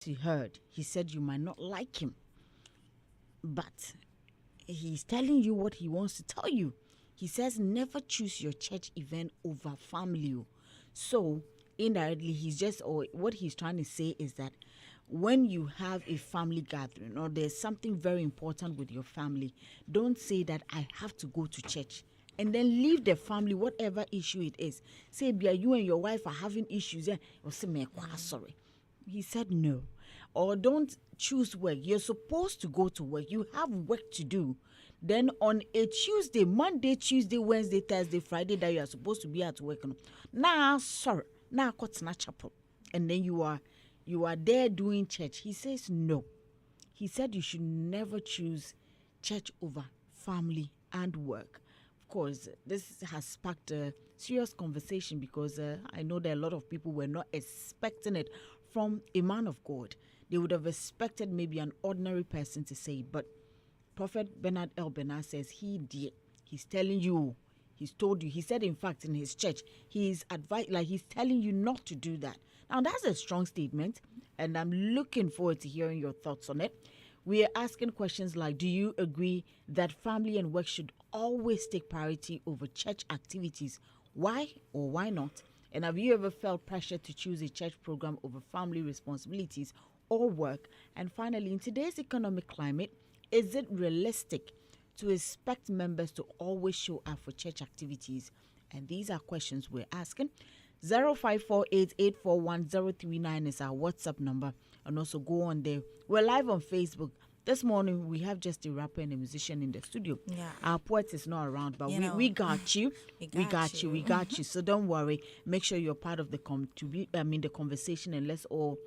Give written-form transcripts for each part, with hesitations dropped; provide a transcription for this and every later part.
he heard, he said you might not like him, but he's telling you what he wants to tell you. He says never choose your church event over family. So indirectly, what he's trying to say is that when you have a family gathering or there's something very important with your family, don't say that I have to go to church and then leave the family, whatever issue it is. Say, you and your wife are having issues. Or say, sorry. He said no. Or don't choose work. You're supposed to go to work. You have work to do. Then on a Tuesday, Monday, Tuesday, Wednesday, Thursday, Friday, that you are supposed to be at work. Sorry. Chapel. And then you are there doing church. He says no. He said you should never choose church over family and work. Of course, this has sparked a serious conversation because I know that a lot of people were not expecting it from a man of God. They would have expected maybe an ordinary person to say, but Prophet Bernard ElBernard says he did. He's telling you, he's told you. He said, in fact, in his church, he's telling you not to do that. Now, that's a strong statement, and I'm looking forward to hearing your thoughts on it. We are asking questions like, do you agree that family and work should always take priority over church activities? Why or why not? And have you ever felt pressure to choose a church program over family responsibilities or work? And finally, in today's economic climate, is it realistic to expect members to always show up for church activities? And these are questions we're asking. 0548841039 is our WhatsApp number. And also go on there. We're live on Facebook. This morning, we have just a rapper and a musician in the studio. Yeah. Our poet is not around, but we got you. We got you. So don't worry. Make sure you're part of the conversation, and let's all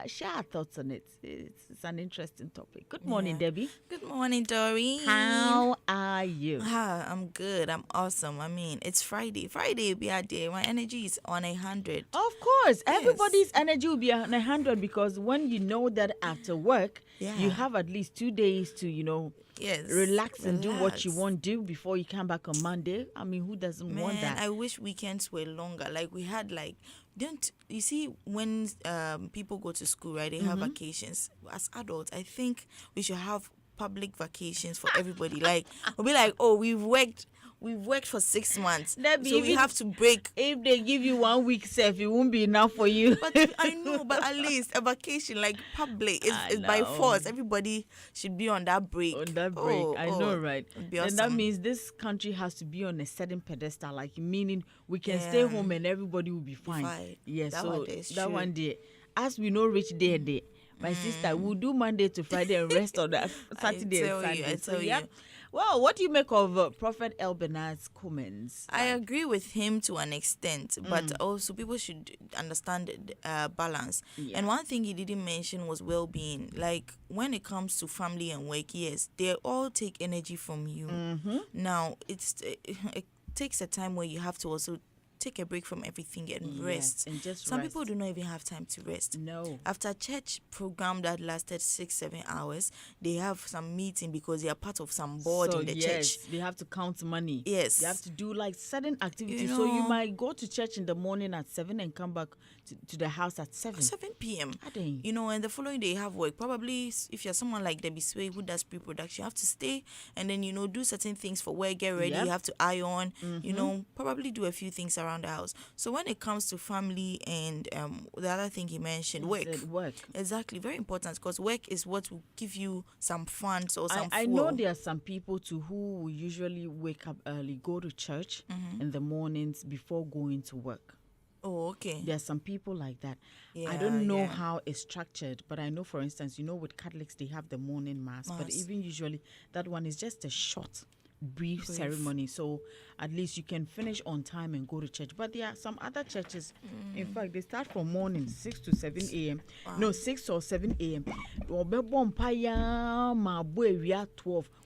share our thoughts on it. It's an interesting topic. Good morning, Debby. Good morning, Doreen. How are you? I'm good. I'm awesome. I mean, it's Friday. Friday will be our day. My energy is on 100. Of course. Yes. Everybody's energy will be on 100 because when you know that after work, you have at least 2 days to, relax and do what you want to do before you come back on Monday. I mean, who doesn't want that? I wish weekends were longer. Like we had you see when people go to school, right? They have vacations. As adults, I think we should have public vacations for everybody. Like we'll be like, oh, we've worked for 6 months, so we have to break. If they give you 1 week, it won't be enough for you. But I know, but at least a vacation, like public, is by force. Everybody should be on that break. I know, right? Awesome. And that means this country has to be on a certain pedestal, like meaning we can stay home and everybody will be fine. Yes, that one day, as we know, rich day. My sister will do Monday to Friday and rest on that Saturday and Sunday. I tell you. Well, what do you make of Prophet ElBernard's comments? I agree with him to an extent, but also people should understand balance. Yeah. And one thing he didn't mention was well-being. Like when it comes to family and work, yes, they all take energy from you. Mm-hmm. Now, it takes a time where you have to also take a break from everything and rest. And just Some rest. people do not even have time to rest. No. After church program that lasted 6-7 hours, they have some meeting because they are part of some board in the church. They have to count money. Yes. They have to do like certain activities. So you might go to church in the morning at 7 and come back to the house at 7. 7 p.m. And the following day you have work. Probably if you're someone like Debby who does pre-production, you have to stay and then, do certain things for work, get ready. Yep. You have to iron, probably do a few things around the house. So when it comes to family and the other thing he mentioned, work. Exactly, very important because work is what will give you some funds or some I know there are some people who usually wake up early, go to church in the mornings before going to work. Oh, okay. There are some people like that. I don't know how it's structured, but I know, for instance, with Catholics, they have the morning mass. But even usually that one is just a short brief ceremony, so at least you can finish on time and go to church. But there are some other churches, in fact, they start from morning 6 to 7 a.m. No, 6 or 7 a.m. 12.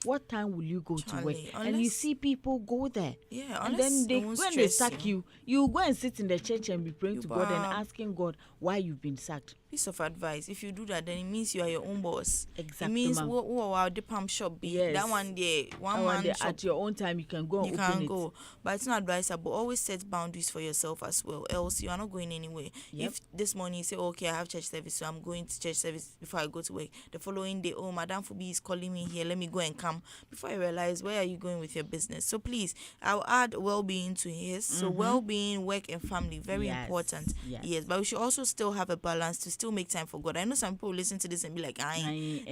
What time will you go to work? And you see people go there, and then when they sack you, you go and sit in the church and be praying to God and asking God why you've been sacked. piece of advice. If you do that, then it means you are your own boss. Exactly. It means the palm shop be that one day, one man shop. At your own time, you can go. You can go, but it's not advisable. Always set boundaries for yourself as well. Else, you are not going anywhere. Yep. If this morning you say, okay, I have church service, so I'm going to church service before I go to work. The following day, oh, Madame Fubi is calling me here. Let me go and come. Before I realize, where are you going with your business? So please, I'll add well-being to his. So well-being, work, and family, very important. Yes, but we should also still have a balance to still make time for God. I know some people listen to this and be like, sorry.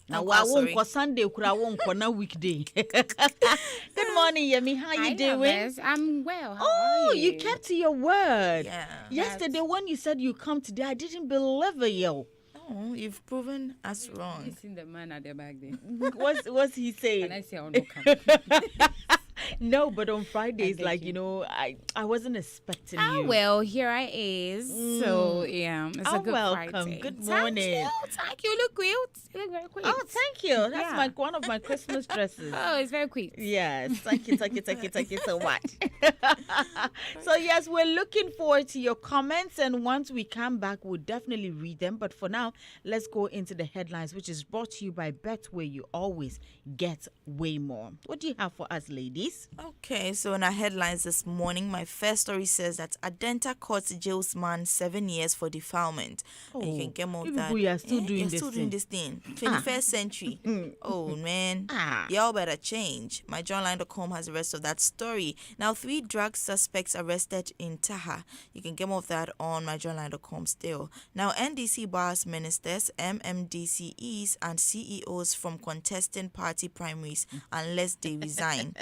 Now, I won't go Sunday, I won't go now weekday. Good morning, Yemi. How you doing? I'm well. How are you? You kept to your word. Yeah. Yesterday, when you said you come today, I didn't believe it, yo. Oh, you've proven us wrong. You seen the man at the back there? What's he saying? Can I say I will not come? No, but on Fridays, like, I wasn't expecting you. Well, here I is. So, yeah, it's a good welcome. Friday. Good morning. Thank you. You look cute. You look very cute. Oh, thank you. That's one of my Christmas dresses. Oh, it's very cute. Yes. Thank you so much. So, yes, we're looking forward to your comments. And once we come back, we'll definitely read them. But for now, let's go into the headlines, which is brought to you by Betway. You always get way more. What do you have for us, ladies? Okay, so in our headlines this morning, my first story says that Adenta court jails man 7 years for defilement. And you can get more of that. We are still doing this thing. 21st century. Oh, man. Y'all better change. MyJournline.com has the rest of that story. Now, 3 drug suspects arrested in Taha. You can get more of that on MyJournline.com still. Now, NDC bars ministers, MMDCEs, and CEOs from contesting party primaries unless they resign.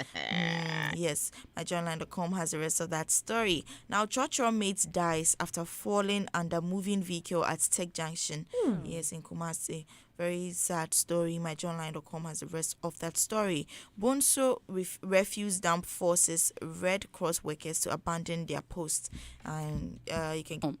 Yes, MyJournline.com has the rest of that story. Now, Chocho mate dies after falling under moving vehicle at Tech Junction. Yes, in Kumasi. Very sad story. MyJournline.com has the rest of that story. Bonso refused dump forces Red Cross workers to abandon their posts. And you can...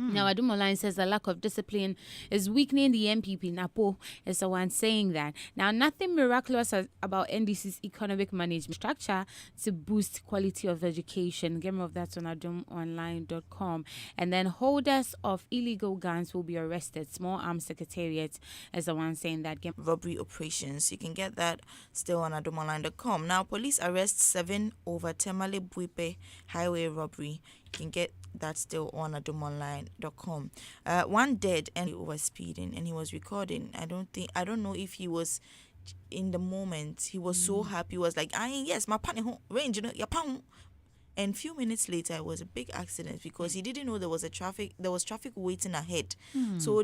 Now, Adumoline says the lack of discipline is weakening the MPP. Napo is the one saying that. Now, nothing miraculous about NDC's economic management structure to boost quality of education. Get more of that on adumonline.com. And then holders of illegal guns will be arrested. Small Arms Secretariat is the one saying that. Robbery operations. You can get that still on adumonline.com. Now, police arrest 7 over Temale Buipe highway robbery. You can get that still on adumonline.com. One dead and he was speeding and he was recording. I don't know if he was in the moment. He was so happy. He was like, yes, my partner range, your pound. And few minutes later, it was a big accident because he didn't know there was traffic waiting ahead. So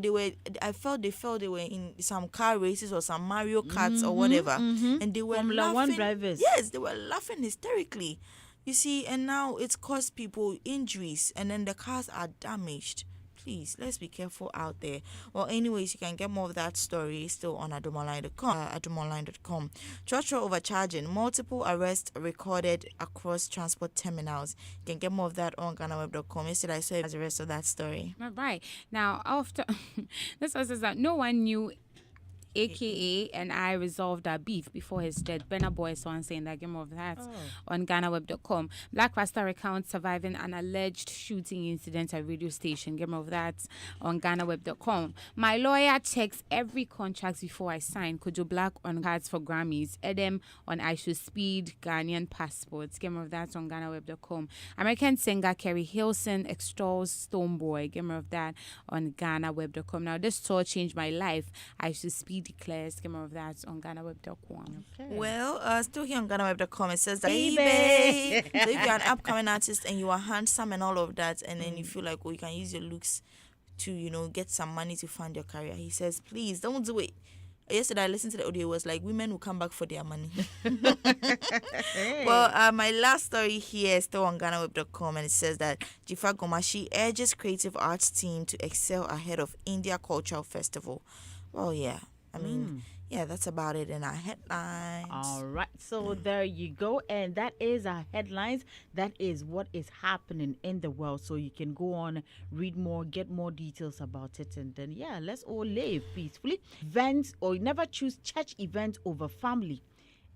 I felt they were in some car races or some Mario Karts or whatever. And they were Formula laughing. 1 drivers. Yes, they were laughing hysterically. You see, and now it's caused people injuries and then the cars are damaged. Please, let's be careful out there. Well, anyways, you can get more of that story still on adumonline.com. Chocho overcharging. Multiple arrests recorded across transport terminals. You can get more of that on GhanaWeb.com. Yesterday, I saw the rest of that story. All right. Now, after this was that no one knew AKA and I resolved our beef before his death. Bernard Boy is one saying that. Get more of that on GhanaWeb.com. Black Rasta recounts surviving an alleged shooting incident at radio station. Get more of that on GhanaWeb.com. My lawyer checks every contract before I sign. Kojo Black on cards for Grammys. Edem on I Should Speed Ghanaian passports. Get more of that on GhanaWeb.com. American singer Kerry Hilson extols Stonebwoy. Get more of that on GhanaWeb.com. Now, this tour changed my life. I Should Speed declares. Get more of that on GhanaWeb.com. Okay. Well, still here on GhanaWeb.com, it says that baby. So if you're an upcoming artist and you are handsome and all of that, and then you feel like, you can use your looks to, get some money to fund your career, he says, please don't do it. Yesterday, I listened to the audio. It was like women will come back for their money. Well, my last story here is still on GhanaWeb.com, and it says that Jifa Gomashi urges creative arts team to excel ahead of India Cultural Festival. Well, yeah. I mean, that's about it in our headlines. All right. So there you go. And that is our headlines. That is what is happening in the world. So you can go on, read more, get more details about it. And then, let's all live peacefully. Events, or never choose church events over family.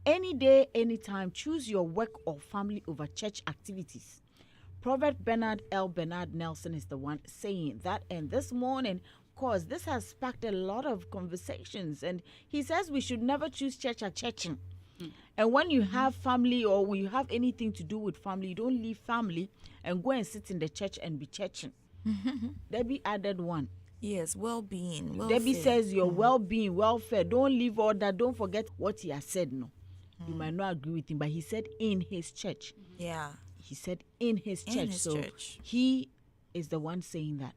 Any day, anytime, choose your work or family over church activities. Prophet Bernard ElBernard Nelson is the one saying that. And this morning, of course, this has sparked a lot of conversations. And he says we should never choose church at churching. And when you have family or when you have anything to do with family, you don't leave family and go and sit in the church and be churching. Debby added one. Yes, well-being, Debby says your well-being, welfare, don't leave all that. Don't forget what he has said. No, you might not agree with him, but he said in his church. Yeah. He said in his church. His so church. he is the one saying that.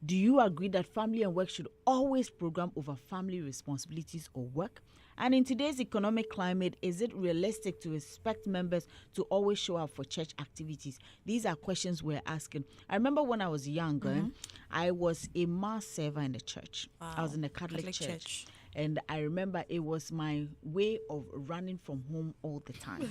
Do you agree that family and work should always program over family responsibilities or work? And in today's economic climate, is it realistic to expect members to always show up for church activities? These are questions we're asking. I remember when I was younger, I was a mass server in the church. Wow. I was in a Catholic church. And I remember it was my way of running from home all the time.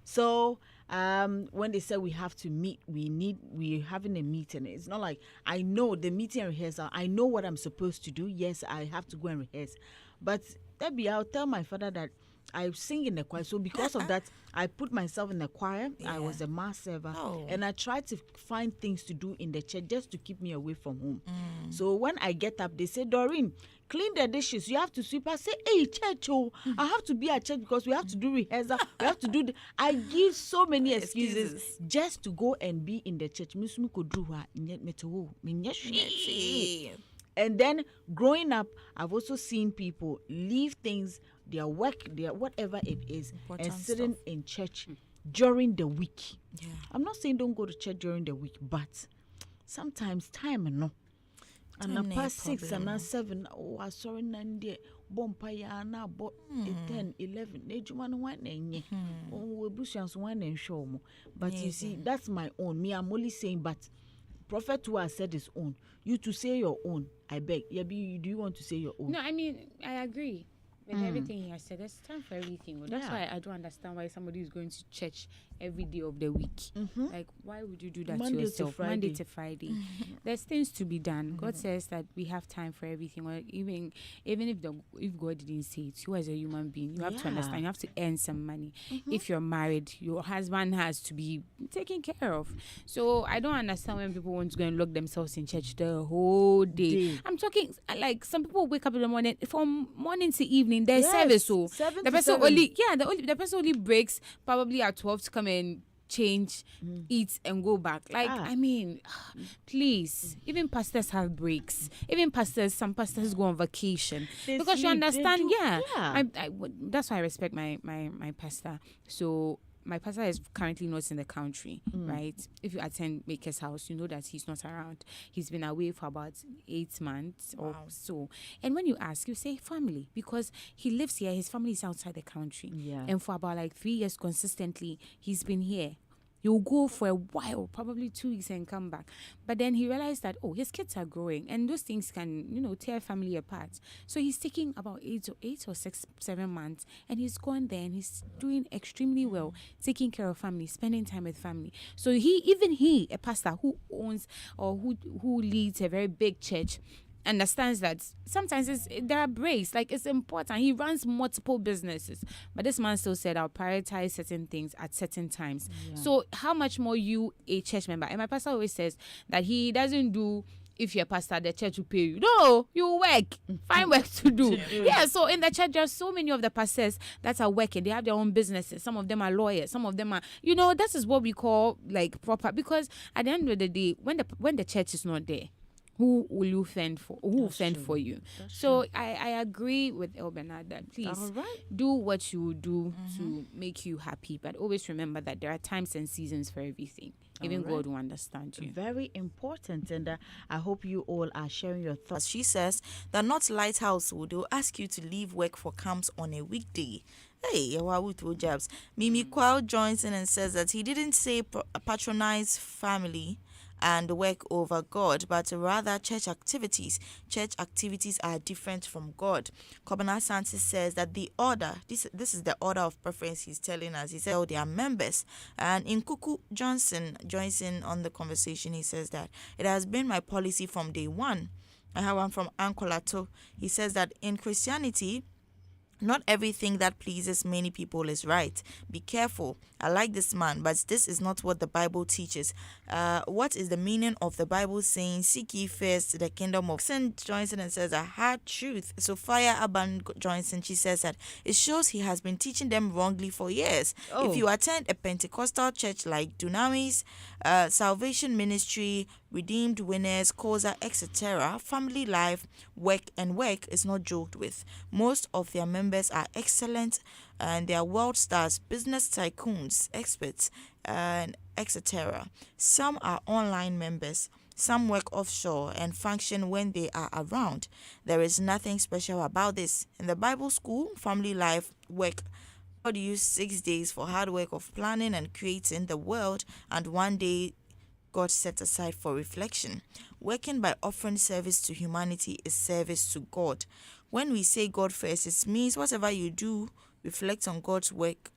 So when they said we have to meet, we're having a meeting. It's not like I know the meeting and rehearsal. I know what I'm supposed to do. Yes, I have to go and rehearse. But Debby, I'll tell my father that I sing in the choir. So because of that, I put myself in the choir. Yeah. I was a mass server. And I tried to find things to do in the church just to keep me away from home. So when I get up, they say, Doreen, clean the dishes. You have to sweep. I say, hey, church, I have to be at church because we have to do rehearsal. We have to do I give so many excuses just to go and be in the church. And then growing up, I've also seen people leave things, their work, their whatever it is, important and sitting in church during the week. Yeah. I'm not saying don't go to church during the week, but sometimes time no. And past 6 and 7, oh, I saw in India, Bompaya, 10, 11, but you see, that's my own. Me, I'm only saying, but Prophet who has said his own. You to say your own, I beg. Yabi, do you want to say your own? No, I mean, I agree with everything he has said. There's time for everything. Well, that's why I don't understand why somebody is going to church every day of the week. Like, why would you do that to yourself? Monday to Friday. There's things to be done. God says that we have time for everything. Or even if God didn't say it, you as a human being, you have to understand. You have to earn some money. If you're married, your husband has to be taken care of. So I don't understand when people want to go and lock themselves in church the whole day. I'm talking like some people wake up in the morning, from morning to evening. There's service. So the person the person only breaks probably at 12 to come and change, eat and go back. Like, I mean, please, even pastors have breaks. Even some pastors go on vacation. Because you understand, that's why I respect my pastor. So my pastor is currently not in the country, right? If you attend Maker's house, you know that he's not around. He's been away for about 8 months or so. And when you ask, you say family, because he lives here. His family is outside the country. Yeah. And for about like 3 years consistently, he's been here. He'll go for a while, probably 2 weeks and come back. But then he realized that, his kids are growing and those things can, tear family apart. So he's taking about 8 or 7 months and he's gone there and he's doing extremely well, taking care of family, spending time with family. So he, a pastor who owns or who leads a very big church, understands that sometimes there are breaks, like it's important. He runs multiple businesses, but this man still said I'll prioritize certain things at certain times. So how much more you, a church member? And my pastor always says that he doesn't do, if you're a pastor, the church will pay you. No, you work. Find work to do. So in the church, there's so many of the pastors that are working. They have their own businesses. Some of them are lawyers. Some of them are, this is what we call like proper. Because at the end of the day, when the church is not there, who will you fend for? Who will fend for you? So I agree with ElBernard that please do what you do to make you happy, but always remember that there are times and seasons for everything. Even God will understand you. Very important, and I hope you all are sharing your thoughts. She says that not Lighthouse will ask you to leave work for camps on a weekday. Hey, jobs. Mimi Kwao joins in and says that he didn't say patronize family and work over God, but rather church activities. Church activities are different from God. Kobana Santis says that the order, this is the order of preference he's telling us. He said, they are members. And Nkuku Johnson joins in on the conversation. He says that it has been my policy from day one. I have one from Ankolato. He says that in Christianity, not everything that pleases many people is right. Be careful. I like this man, but this is not what the Bible teaches. What is the meaning of the Bible saying, seek ye first the kingdom of sin? Joins in and says a hard truth. So Fire Aban joins in. She says that it shows he has been teaching them wrongly for years. Oh. If you attend a Pentecostal church like Dunamis, Salvation Ministry, Redeemed Winners, Kosa, etc., family life, work is not joked with. Most of their members are excellent and they are world stars, business tycoons, experts, and etc. Some are online members. Some work offshore and function when they are around. There is nothing special about this. In the Bible school, family life, work, God used 6 days for hard work of planning and creating the world, and 1 day God set aside for reflection. Working by offering service to humanity is service to God. When we say God first, it means whatever you do, reflect on God's work,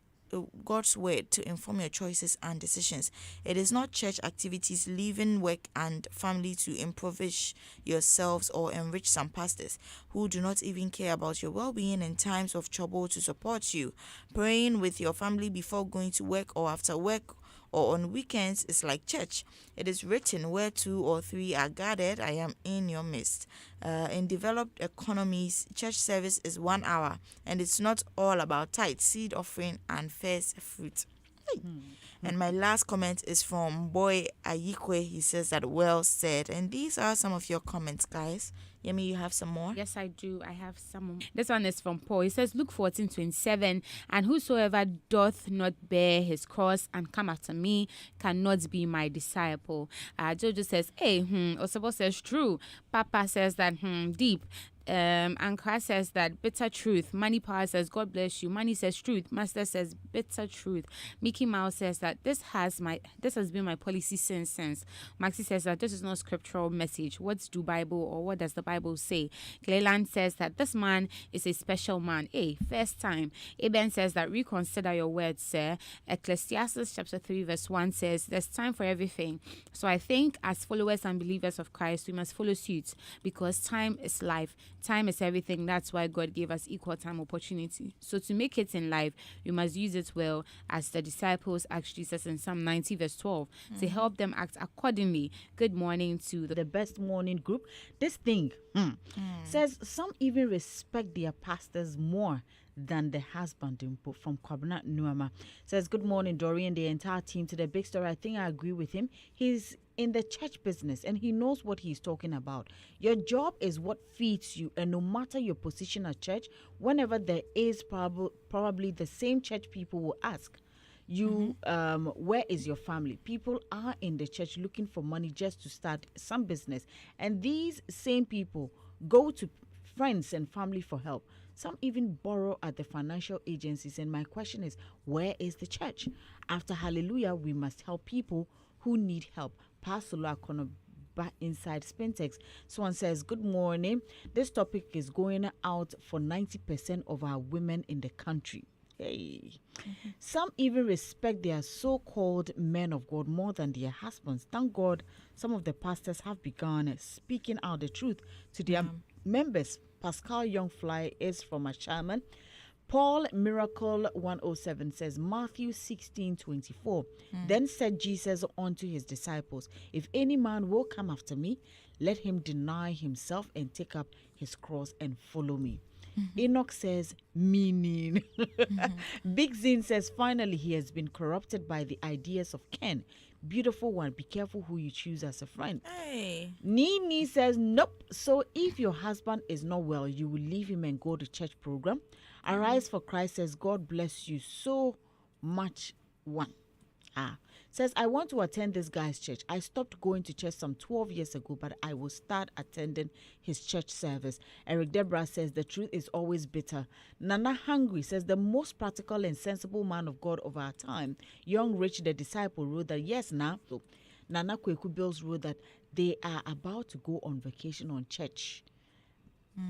God's word to inform your choices and decisions. It is not church activities, leaving work and family to impoverish yourselves or enrich some pastors who do not even care about your well-being in times of trouble to support you. Praying with your family before going to work or after work or on weekends is like church. It is written, where 2 or 3 are gathered, I am in your midst. In developed economies, church service is 1 hour, and it's not all about tithe, seed offering, and first fruit. And my last comment is from Boy Ayikwe. He says that well said. And these are some of your comments, guys. Yemi, you have some more? Yes, I do. I have some more. This one is from Paul. He says, Luke 14:27, and whosoever doth not bear his cross and come after me cannot be my disciple. Jojo says, hey, Osabo says, true. Papa says that, deep. Ankara says that bitter truth. Money Power says God bless you. Money says truth. Master says bitter truth. Mickey Mouse says that this has been my policy since. Maxi says that this is not scriptural message. What's do Bible or what does the Bible say? Clayland says that this man is a special man. First time. Eben says that reconsider your words, sir. Ecclesiastes chapter 3 verse 1 says there's time for everything. So I think as followers and believers of Christ we must follow suit because time is life. Time is everything. That's why God gave us equal time opportunity. So to make it in life, we must use it well, as the disciples asked Jesus in Psalm 90 verse 12 to help them act accordingly. Good morning to the best morning group. This thing says some even respect their pastors more than the husband. Input from Kwabena Nuama says, good morning, Doreen, the entire team. To the big story, I think I agree with him. He's in the church business and he knows what he's talking about. Your job is what feeds you, and no matter your position at church, whenever there is probably the same church people will ask you, where is your family? People are in the church looking for money just to start some business, and these same people go to friends and family for help. Some even borrow at the financial agencies. And my question is, where is the church? After hallelujah, we must help people who need help. Pastor back inside Spintex. Someone says, good morning. This topic is going out for 90% of our women in the country. Hey. Some even respect their so-called men of God more than their husbands. Thank God some of the pastors have begun speaking out the truth to their members. Pascal Youngfly is from a shaman. Paul Miracle 107 says, Matthew 16:24. Then said Jesus unto his disciples, if any man will come after me, let him deny himself and take up his cross and follow me. Enoch says, meaning. Big Zin says, finally he has been corrupted by the ideas of Ken. Beautiful one, be careful who you choose as a friend. Hey. Nini says, nope. So if your husband is not well, you will leave him and go to church program. Arise for Christ says, God bless you so much. One. Says, I want to attend this guy's church. I stopped going to church some 12 years ago, but I will start attending his church service. Eric Deborah says, the truth is always bitter. Nana Hungry says, the most practical and sensible man of God of our time, Young Rich, the disciple, wrote that, yes, now, so Nana Kweku Bills wrote that they are about to go on vacation on church.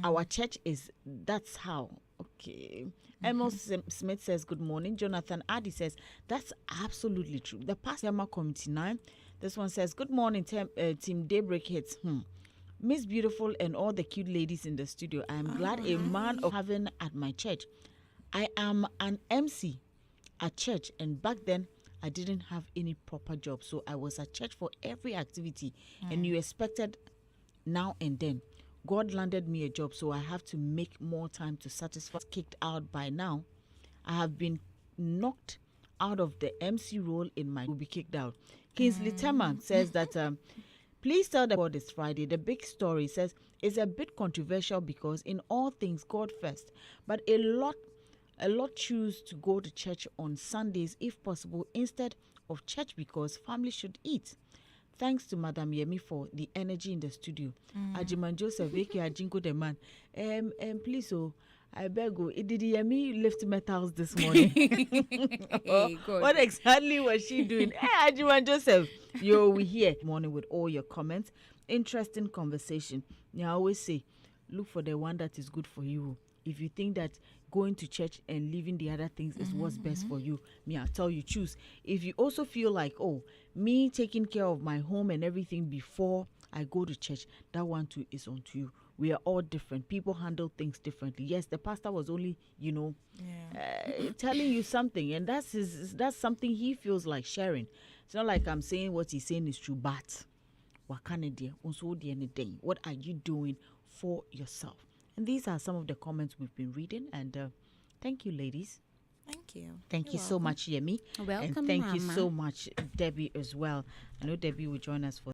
Our church is, that's how. Okay. Emil Smith says, good morning. Jonathan Addy says, that's absolutely true. The Pastor Committee 9. This one says, good morning, team Daybreak Hits. Miss Beautiful and all the cute ladies in the studio. I am glad a man of heaven at my church. I am an MC at church, and back then I didn't have any proper job, so I was at church for every activity, and you expected now and then. God landed me a job, so I have to make more time to satisfy. Kicked out by now. I have been knocked out of the MC role in my will be kicked out. Kingsley Tema says that please tell the God it's Friday. The big story says it's a bit controversial because in all things God first, but a lot choose to go to church on Sundays if possible instead of church because family should eat. Thanks to Madam Yemi for the energy in the studio. Ajiman Joseph, aka Ajinko the man. Please, I beg you, did Yemi lift metals this morning? Hey, What exactly was she doing? Hey, Ajiman Joseph, we here morning with all your comments. Interesting conversation. I always say, look for the one that is good for you. If you think that going to church and leaving the other things is what's best for you, I'll tell you, choose. If you also feel like, me taking care of my home and everything before I go to church, that one too is on to you. We are all different. People handle things differently. Yes, the pastor was only, telling you something, and that's something he feels like sharing. It's not like I'm saying what he's saying is true, but what are you doing for yourself? And these are some of the comments we've been reading. And thank you, ladies. Thank you. Thank you so much, Yemi. Welcome, and thank you Mama. so much, Debby, as well. I know Debby will join us for